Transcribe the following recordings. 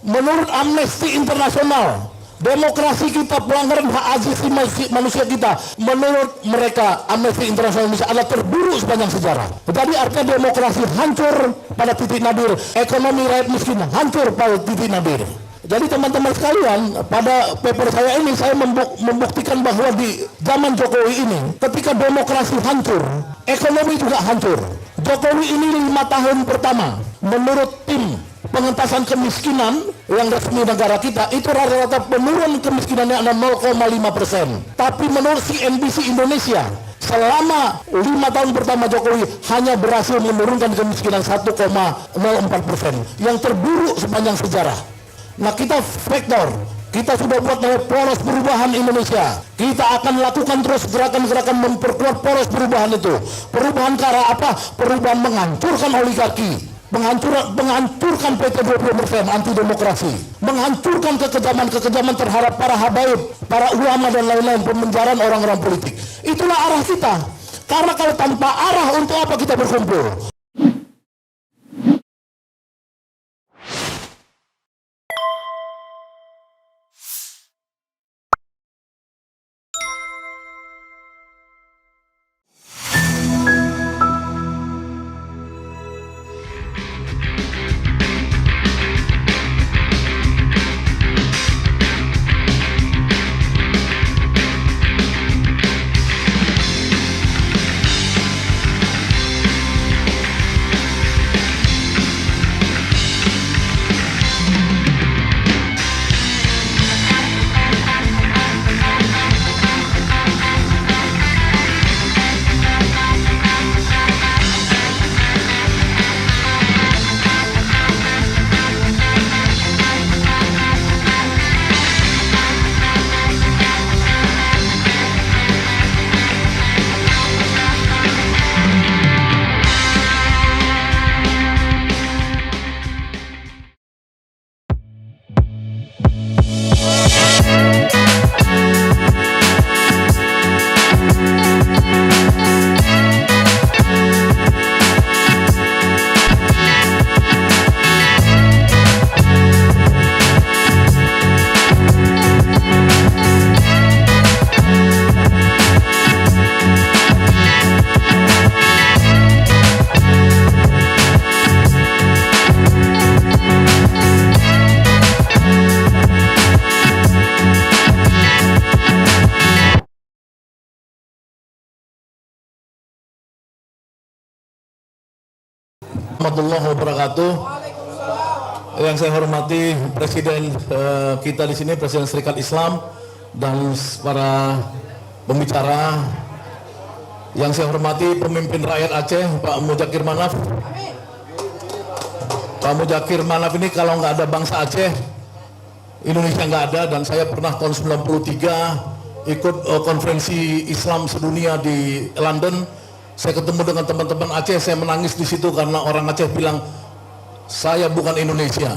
Menurut Amnesty Internasional, demokrasi kita, pelanggaran hak asasi manusia kita, menurut mereka Amnesty Internasional Indonesia adalah terburuk sepanjang sejarah. Jadi artinya demokrasi hancur pada titik nadir, ekonomi rakyat miskin hancur pada titik nadir. Jadi teman-teman sekalian, pada paper saya ini saya membuktikan bahwa di zaman Jokowi ini, ketika demokrasi hancur, ekonomi juga hancur. Jokowi ini 5 tahun pertama, menurut tim pengentasan kemiskinan yang resmi negara kita, itu rata-rata penurunan kemiskinannya adalah 0,5%. Tapi menurut CNBC Indonesia, selama 5 tahun pertama Jokowi hanya berhasil menurunkan kemiskinan 1,04%, yang terburuk sepanjang sejarah. Nah, kita vektor, kita sudah buat poros perubahan Indonesia. Kita akan lakukan terus gerakan-gerakan memperkuat poros perubahan itu. Perubahan ke arah apa? Perubahan menghancurkan oligarki, menghancurkan PT 20% anti demokrasi, menghancurkan kekejaman terhadap para habaib, para ulama dan lain-lain, pemenjaraan orang-orang politik. Itulah arah kita. Karena kalau tanpa arah, untuk apa kita berkumpul? Warahmatullahi wabarakatuh. Yang saya hormati Presiden kita di sini, Presiden Serikat Islam, dan para pembicara. Yang saya hormati pemimpin rakyat Aceh, Pak Mudzakhir Manaf. Pak Mudzakhir Manaf ini kalau nggak ada bangsa Aceh, Indonesia nggak ada. Dan saya pernah tahun 93 ikut konferensi Islam sedunia di London. Saya ketemu dengan teman-teman Aceh, saya menangis di situ karena orang Aceh bilang saya bukan Indonesia.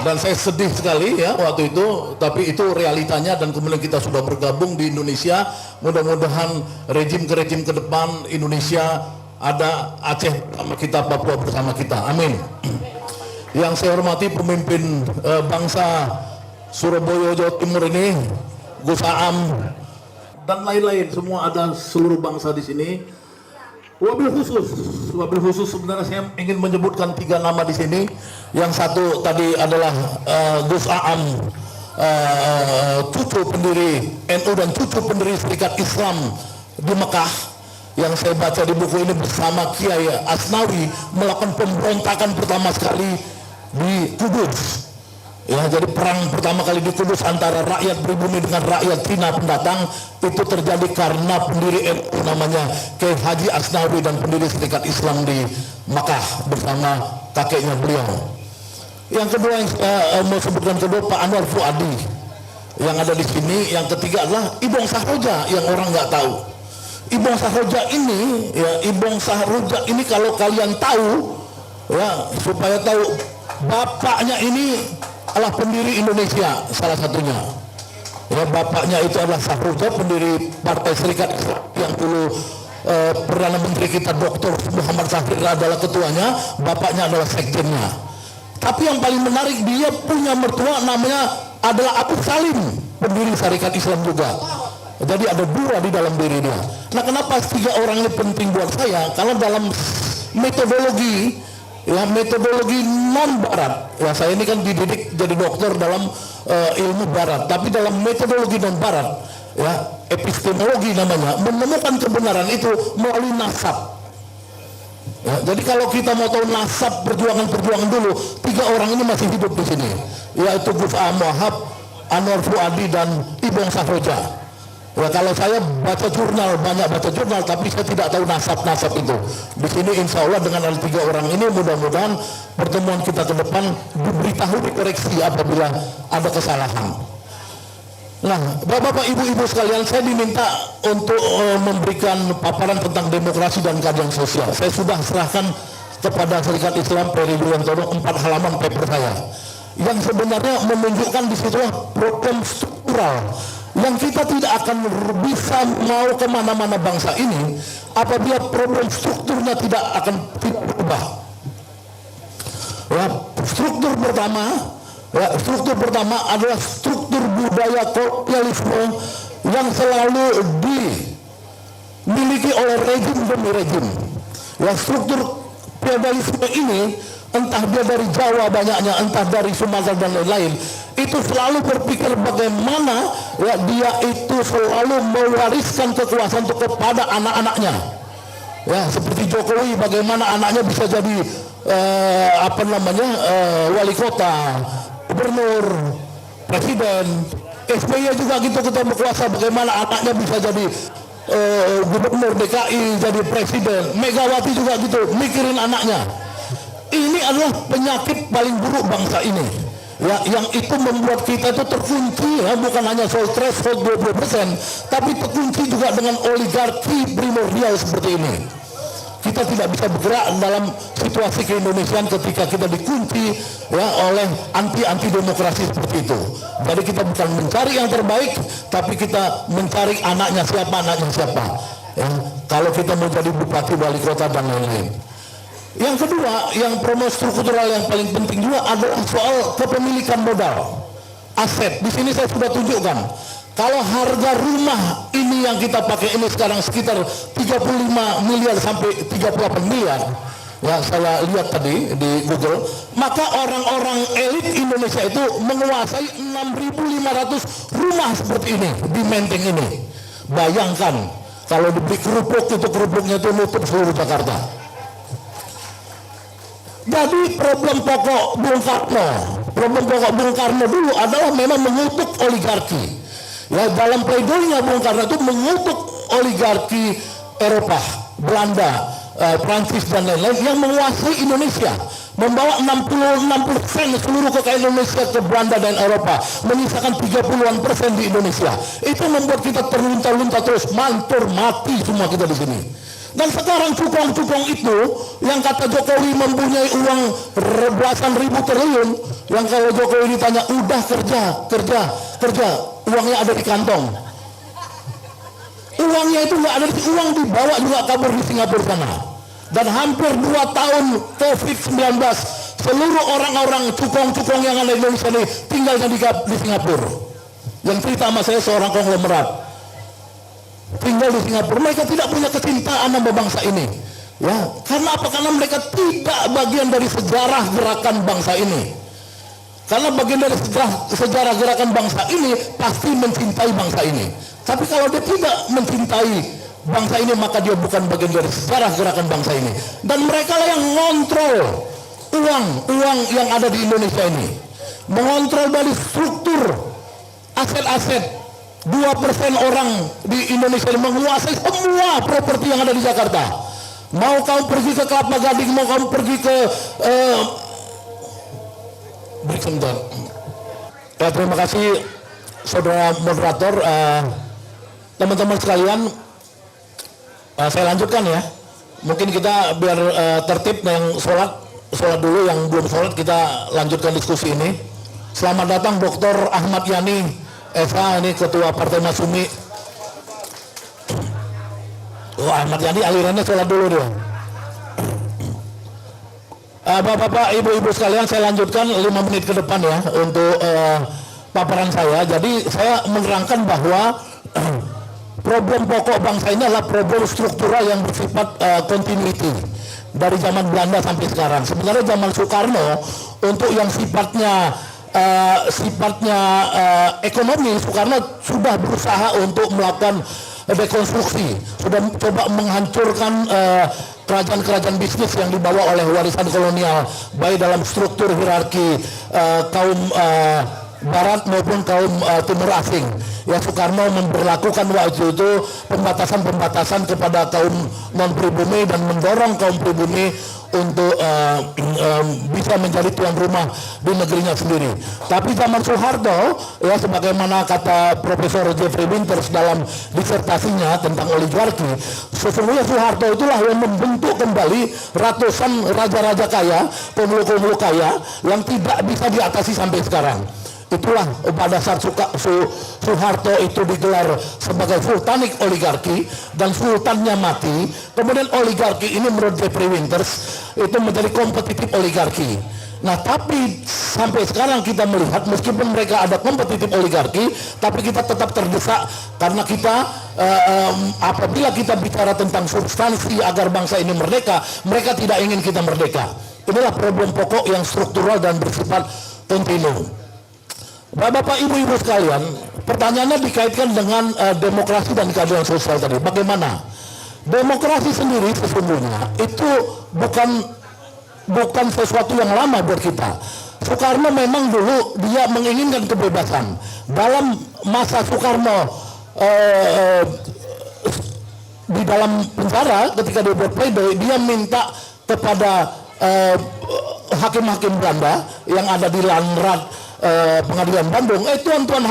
Dan saya sedih sekali ya waktu itu, tapi itu realitanya. Dan kemudian kita sudah bergabung di Indonesia. Mudah-mudahan rejim ke depan Indonesia ada Aceh sama kita, Papua bersama kita. Amin. Yang saya hormati pemimpin bangsa Surabaya Jawa Timur ini, Gus Aam dan lain-lain, semua ada seluruh bangsa di sini. Wabil khusus sebenarnya saya ingin menyebutkan 3 nama di sini. Yang satu tadi adalah Gus Aam, cucu pendiri NU dan cucu pendiri Serikat Islam di Mekah. Yang saya baca di buku ini bersama Kiai Asnawi melakukan pemberontakan pertama sekali di Kudus. Ya, jadi perang pertama kali di Kudus antara rakyat pribumi dengan rakyat Cina pendatang itu terjadi karena pendiri NU namanya Kiai Haji Asnawi dan pendiri Serikat Islam di Makkah bersama kakeknya beliau. Yang kedua yang mau sebutkan kedua Pak Anwar Fuadi yang ada di sini. Yang ketiga adalah Ibong Sahroja yang orang nggak tahu. Ibong Sahroja ini, ya, Ibong Sahroja ini kalau kalian tahu, ya, supaya tahu, bapaknya ini adalah pendiri Indonesia salah satunya. Ya, bapaknya itu adalah Sahroja, pendiri Partai Serikat Islam yang dulu Perdana Menteri kita Dr. Muhammad Syahrir adalah ketuanya, bapaknya adalah sekjennya. Tapi yang paling menarik, dia punya mertua namanya adalah Abu Salim, pendiri Syarikat Islam juga. Jadi ada dua di dalam diri dia. Nah, kenapa tiga orang ini penting buat saya? Karena dalam metodologi, ya metodologi non barat, ya saya ini kan dididik jadi dokter dalam ilmu barat, tapi dalam metodologi non barat, ya epistemologi namanya, menemukan kebenaran itu melalui nasab. Ya, jadi kalau kita mau tahu nasab perjuangan dulu, tiga orang ini masih hidup di sini, yaitu Gus Wahab, Anwar Fuadi, dan Ibong Safroja. Ya, kalau saya baca jurnal, banyak baca jurnal, tapi saya tidak tahu nasab-nasab itu. Di sini insya Allah dengan ada tiga orang ini, mudah-mudahan pertemuan kita ke depan diberitahu, dikoreksi apabila ada kesalahan. Nah, Bapak-bapak, Ibu-ibu sekalian, saya diminta untuk memberikan paparan tentang demokrasi dan keadilan sosial. Saya sudah serahkan kepada Serikat Islam Peri Yuliantono 4 halaman paper saya, yang sebenarnya menunjukkan di situ problem struktural yang kita tidak akan bisa mau kemana-mana bangsa ini apabila problem strukturnya tidak berubah. Ya, struktur pertama adalah struktur budaya kolonialisme yang selalu dimiliki oleh rejim demi rejim. Ya, struktur feodalisme ini, entah dia dari Jawa banyaknya, entah dari Sumatera dan lain-lain, itu selalu berpikir bagaimana ya dia itu selalu mewariskan kekuasaan itu kepada anak-anaknya. Ya, seperti Jokowi, bagaimana anaknya bisa jadi wali kota, gubernur, presiden. SBY juga gitu, kita berkuasa, bagaimana anaknya bisa jadi gubernur DKI, jadi presiden. Megawati juga gitu, mikirin anaknya. Ini adalah penyakit paling buruk bangsa ini, ya, yang itu membuat kita itu terkunci, ya, bukan hanya soal threshold 20%, tapi terkunci juga dengan oligarki primordial seperti ini. Kita tidak bisa bergerak dalam situasi keindonesiaan ketika kita dikunci, ya, oleh anti demokrasi seperti itu. Jadi kita bukan mencari yang terbaik, tapi kita mencari anaknya siapa. Ya, kalau kita mau jadi bupati, wali kota, dan lain-lain. Yang kedua, yang promo struktural yang paling penting juga adalah soal kepemilikan modal, aset. Di sini saya sudah tunjukkan, kalau harga rumah ini yang kita pakai ini sekarang sekitar 35 miliar sampai 38 miliar, ya saya lihat tadi di Google, maka orang-orang elit Indonesia itu menguasai 6.500 rumah seperti ini di Menteng ini. Bayangkan kalau dibeli kerupuk, itu kerupuknya itu nutup seluruh Jakarta. Jadi problem pokok Bung Karno dulu adalah memang mengutuk oligarki. Ya, dalam pleidoinya Bung Karno itu mengutuk oligarki Eropa, Belanda, Prancis, dan lain-lain yang menguasai Indonesia, membawa 66% seluruh kekayaan Indonesia ke Belanda dan Eropa, menyisakan 30% di Indonesia. Itu membuat kita terlunta-lunta terus, mantur mati semua kita di sini. Dan sekarang cukong-cukong itu yang kata Jokowi mempunyai uang belasan ribu triliun, yang kalau Jokowi ditanya udah kerja, uangnya ada di kantong. Uangnya itu nggak ada, uang dibawa juga kabur di Singapura sana. Dan hampir 2 tahun COVID-19, seluruh orang-orang cukong-cukong yang ada di Indonesia ini tinggalnya di Singapura. Yang cerita sama saya seorang konglomerat tinggal di Singapura, mereka tidak punya kecintaan sama bangsa ini, ya, karena apa? Karena mereka tidak bagian dari sejarah gerakan bangsa ini. Karena bagian dari sejarah gerakan bangsa ini pasti mencintai bangsa ini. Tapi kalau dia tidak mencintai bangsa ini, maka dia bukan bagian dari sejarah gerakan bangsa ini. Dan mereka lah yang mengontrol uang yang ada di Indonesia ini, mengontrol dari struktur aset-aset. 2% orang di Indonesia menguasai semua properti yang ada di Jakarta. Mau kamu pergi ke Kelapa Gading, mau kamu pergi ke ya, terima kasih saudara moderator. Teman-teman sekalian, saya lanjutkan ya. Mungkin kita biar tertib, yang sholat dulu, yang belum sholat kita lanjutkan diskusi ini. Selamat datang Dr. Ahmad Yani Eva, ini ketua Partai Masumi. Ahmad Yani alirannya sholat dulu dong. Bapak-bapak, ibu-ibu sekalian, saya lanjutkan 5 menit ke depan ya untuk paparan saya. Jadi saya menerangkan bahwa problem pokok bangsa ini adalah problem struktural yang bersifat continuity dari zaman Belanda sampai sekarang. Sebenarnya zaman Soekarno untuk yang sifatnya ekonomi, Soekarno sudah berusaha untuk melakukan dekonstruksi, sudah coba menghancurkan kerajaan-kerajaan bisnis yang dibawa oleh warisan kolonial, baik dalam struktur hierarki kaum Barat maupun kaum Timur asing. Ya, Soekarno memberlakukan waktu itu pembatasan-pembatasan kepada kaum non pribumi dan mendorong kaum pribumi untuk bisa menjadi tuan rumah di negerinya sendiri. Tapi zaman Soeharto, ya sebagaimana kata Profesor Jeffrey Winters dalam disertasinya tentang oligarki, sesungguhnya Soeharto itulah yang membentuk kembali ratusan raja-raja kaya, pemuluk-pemuluk kaya yang tidak bisa diatasi sampai sekarang. Itulah pada saat Soeharto itu digelar sebagai sultanik oligarki dan sultannya mati, kemudian oligarki ini menurut Jeffrey Winters itu menjadi kompetitif oligarki. Nah, tapi sampai sekarang kita melihat meskipun mereka ada kompetitif oligarki, tapi kita tetap terdesak karena kita apabila kita bicara tentang substansi agar bangsa ini merdeka, mereka tidak ingin kita merdeka. Inilah problem pokok yang struktural dan bersifat kontinu. Bapak, ibu-ibu sekalian, pertanyaannya dikaitkan dengan demokrasi dan keadilan sosial tadi. Bagaimana? Demokrasi sendiri sesungguhnya itu bukan sesuatu yang lama buat kita. Soekarno memang dulu dia menginginkan kebebasan. Dalam masa Soekarno di dalam penjara ketika dia buat pledoi, dia minta kepada hakim-hakim Belanda yang ada di Landrat Pengadilan Bandung, tuan-tuan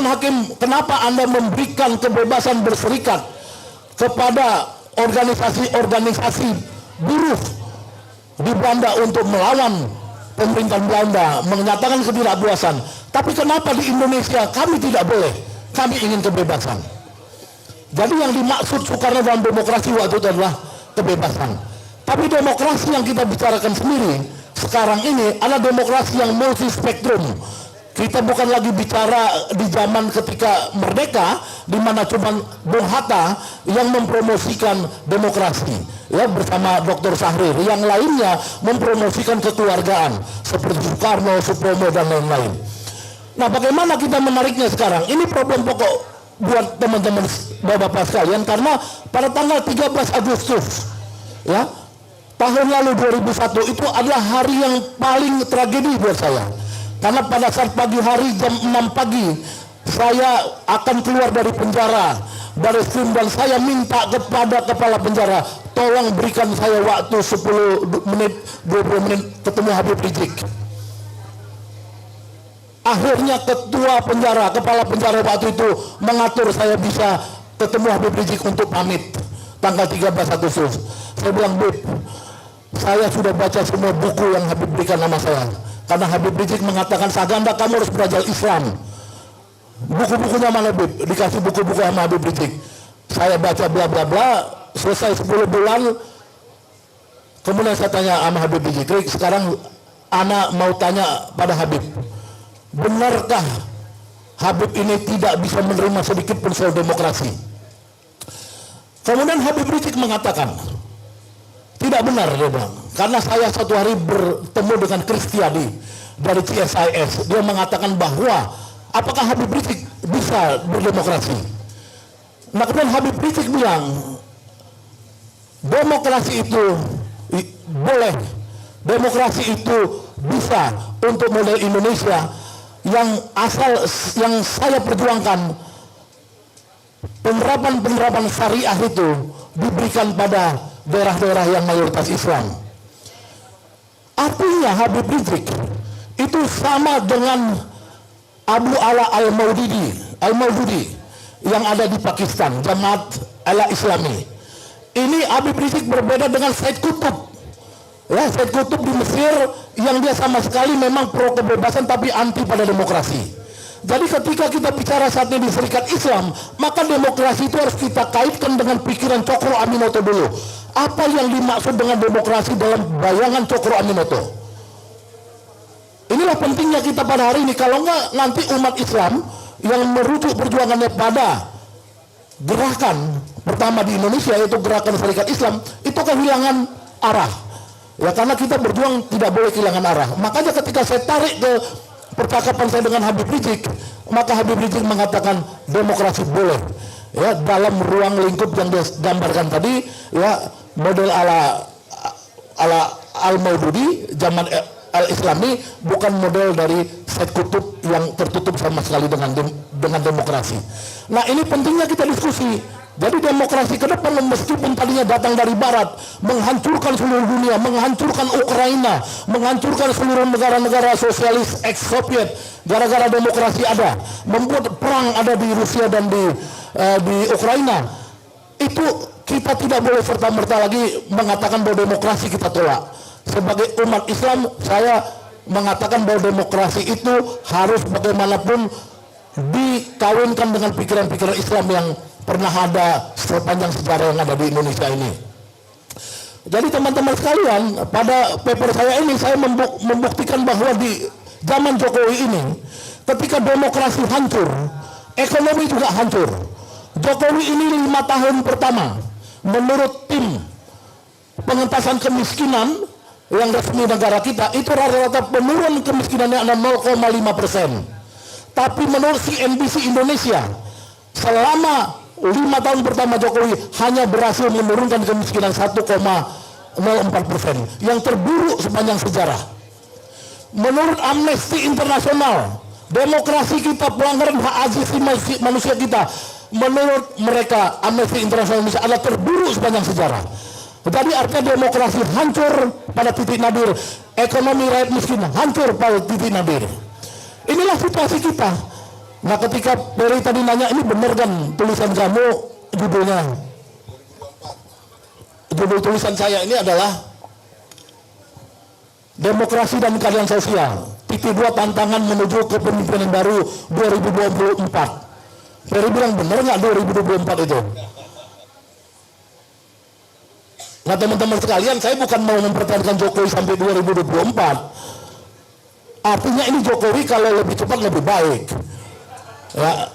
hakim, kenapa Anda memberikan kebebasan berserikat kepada organisasi-organisasi buruh di Belanda untuk melawan pemerintahan Belanda, menyatakan ketidakpuasan, tapi kenapa di Indonesia kami tidak boleh, kami ingin kebebasan. Jadi yang dimaksud Soekarno dalam demokrasi waktu itu adalah kebebasan. Tapi demokrasi yang kita bicarakan sendiri sekarang ini adalah demokrasi yang multi spektrum. Kita bukan lagi bicara di zaman ketika merdeka, di mana cuma Bung Hatta yang mempromosikan demokrasi, ya bersama Dr. Syahrir. Yang lainnya mempromosikan kekeluargaan seperti Soekarno, Supromo dan lain-lain. Nah, bagaimana kita menariknya sekarang? Ini problem pokok buat teman-teman bapak-bapak sekalian, karena pada tanggal 13 Agustus, ya, tahun lalu 2001 itu adalah hari yang paling tragedi buat saya. Karena pada saat pagi hari jam 6 pagi saya akan keluar dari penjara Baris Krim dan saya minta kepada kepala penjara, tolong berikan saya waktu 10 menit 20 menit ketemu Habib Rizik. Akhirnya ketua penjara, kepala penjara waktu itu mengatur saya bisa ketemu Habib Rizik untuk pamit tanggal 13 Agustus. Saya bilang, Bib, saya sudah baca semua buku yang Habib berikan nama saya. Karena Habib Rizik mengatakan, Saganda kamu harus belajar Islam. Buku-bukunya mana, Bib? Dikasih buku-buku sama Habib Rizik. Saya baca bla bla bla, selesai 10 bulan. Kemudian saya tanya sama Habib Rizik, sekarang Ana mau tanya pada Habib, benarkah Habib ini tidak bisa menerima sedikit pun soal demokrasi? Kemudian Habib Rizik mengatakan, tidak benar, dia bilang, karena saya satu hari bertemu dengan Chris Tiadi dari CSIS. Dia mengatakan bahwa apakah Habib Rizik bisa berdemokrasi? Nah, kemudian Habib Rizik bilang demokrasi itu boleh, demokrasi itu bisa untuk model Indonesia yang saya perjuangkan. Penerapan syariah itu diberikan pada daerah-daerah yang mayoritas Islam. Artinya Habib Rizik itu sama dengan Abu Ala Al-Maududi yang ada di Pakistan, Jamaat Al-Islami. Ini Habib Rizik berbeda dengan Said Qutb. Ya, Said Qutb di Mesir yang dia sama sekali memang pro kebebasan tapi anti pada demokrasi. Jadi ketika kita bicara saat ini di Serikat Islam, maka demokrasi itu harus kita kaitkan dengan pikiran Cokro Aminoto dulu. Apa yang dimaksud dengan demokrasi dalam bayangan Cokro Aminoto? Inilah pentingnya kita pada hari ini. Kalau enggak, nanti umat Islam yang merujuk perjuangannya pada gerakan pertama di Indonesia, yaitu gerakan Serikat Islam, itu kehilangan arah. Ya, karena kita berjuang tidak boleh kehilangan arah. Makanya ketika saya tarik ke percakapan saya dengan Habib Rizik, maka Habib Rizik mengatakan demokrasi boleh. Ya, dalam ruang lingkup yang dia gambarkan tadi, ya, model ala Al-Maududi zaman Al-Islami, bukan model dari Said Kutub yang tertutup sama sekali dengan demokrasi. Nah, ini pentingnya kita diskusi. Jadi demokrasi ke depan, meskipun tadinya datang dari barat, menghancurkan seluruh dunia, menghancurkan Ukraina, menghancurkan seluruh negara-negara sosialis ex-Soviet, gara-gara demokrasi ada, membuat perang ada di Rusia dan di Ukraina. Itu kita tidak boleh serta-merta lagi mengatakan bahwa demokrasi kita tolak. Sebagai umat Islam, saya mengatakan bahwa demokrasi itu harus bagaimanapun dikawinkan dengan pikiran-pikiran Islam yang pernah ada sepanjang sejarah yang ada di Indonesia ini. Jadi teman-teman sekalian, pada paper saya ini saya membuktikan bahwa di zaman Jokowi ini, ketika demokrasi hancur, ekonomi juga hancur. Jokowi ini 5 tahun pertama, menurut tim pengentasan kemiskinan yang resmi negara kita, itu rata-rata penurunan kemiskinannya ada 0,5%. Tapi menurut CNBC Indonesia, selama 5 tahun pertama Jokowi hanya berhasil menurunkan kemiskinan 1,04%, yang terburuk sepanjang sejarah. Menurut Amnesty International, demokrasi kita, pelanggaran hak asasi manusia kita, menurut mereka Amnesty International Indonesia adalah terburuk sepanjang sejarah. Jadi artinya demokrasi hancur pada titik nadir, ekonomi rakyat miskin hancur pada titik nadir. Inilah situasi kita. Nah, ketika Peri tadi nanya, ini benar kan tulisan kamu, judul tulisan saya ini adalah Demokrasi dan Keadilan Sosial, titik 2 tantangan menuju kepemimpinan baru 2024. Peri bilang benar nggak 2024 itu? Nah, teman-teman sekalian, saya bukan mau mempertahankan Jokowi sampai 2024. Artinya ini Jokowi kalau lebih cepat lebih baik. Ya,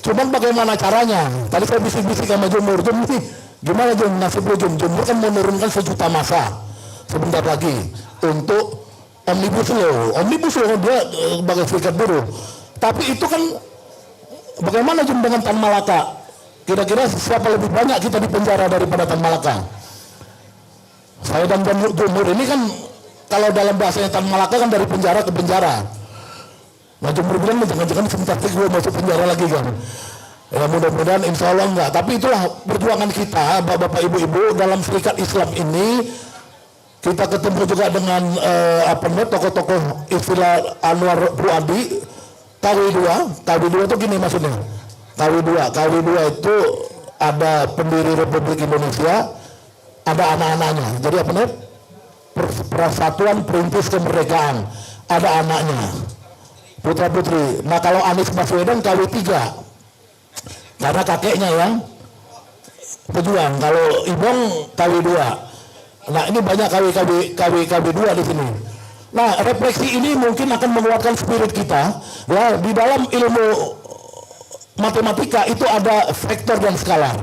cuman bagaimana caranya? Tadi saya bisik-bisik sama Jumur, ini gimana Jum, nasibnya Jumur kan menurunkan 1 juta masa sebentar lagi untuk Omnibus Law dia sebagai serikat buruh. Tapi itu kan bagaimana Jum dengan Tan Malaka? Kira-kira siapa lebih banyak kita di penjara daripada Tan Malaka? Saya dan Jumur ini kan kalau dalam bahasanya Tan Malaka kan dari penjara ke penjara. Nah, Jumur bilang jangan-jangan sebentar lagi gue masuk penjara lagi kan. Ya, mudah-mudahan insya Allah enggak. Tapi itulah perjuangan kita, bapak-bapak, ibu-ibu, dalam Serikat Islam ini. Kita ketemu juga dengan tokoh-tokoh istilah Anwar Fuadi, KW2 itu gini maksudnya. KW2 itu ada pendiri Republik Indonesia, ada anak-anaknya. Jadi apa nih? Persatuan Perintis Kemerdekaan, ada anaknya, putra putri. Nah, kalau Anies Baswedan KW3 karena kakeknya yang pejuang. Kalau Ibong KW2. Nah, ini banyak KW2 di sini. Nah, refleksi ini mungkin akan menguatkan spirit kita. Ya, di dalam ilmu matematika itu ada vektor dan skalar.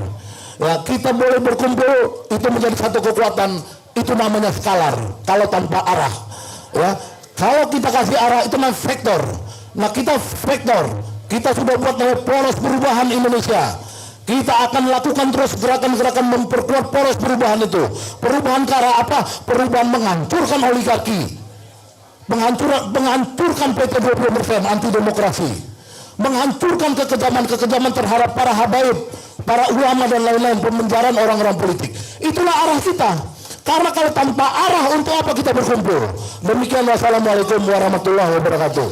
Ya, kita boleh berkumpul, itu menjadi satu kekuatan, itu namanya skalar. Kalau tanpa arah, ya. Kalau kita kasih arah itu namanya vektor. Nah, kita vektor, kita sudah buat poros perubahan Indonesia. Kita akan lakukan terus gerakan-gerakan memperkuat poros perubahan itu. Perubahan ke arah apa? Perubahan menghancurkan oligarki, menghancurkan PT 20% anti demokrasi, menghancurkan kekejaman terhadap para habaib, para ulama dan lain-lain, pemenjaraan orang-orang politik. Itulah arah kita. Karena kalau tanpa arah, untuk apa kita berkumpul? Demikian, wassalamualaikum warahmatullahi wabarakatuh.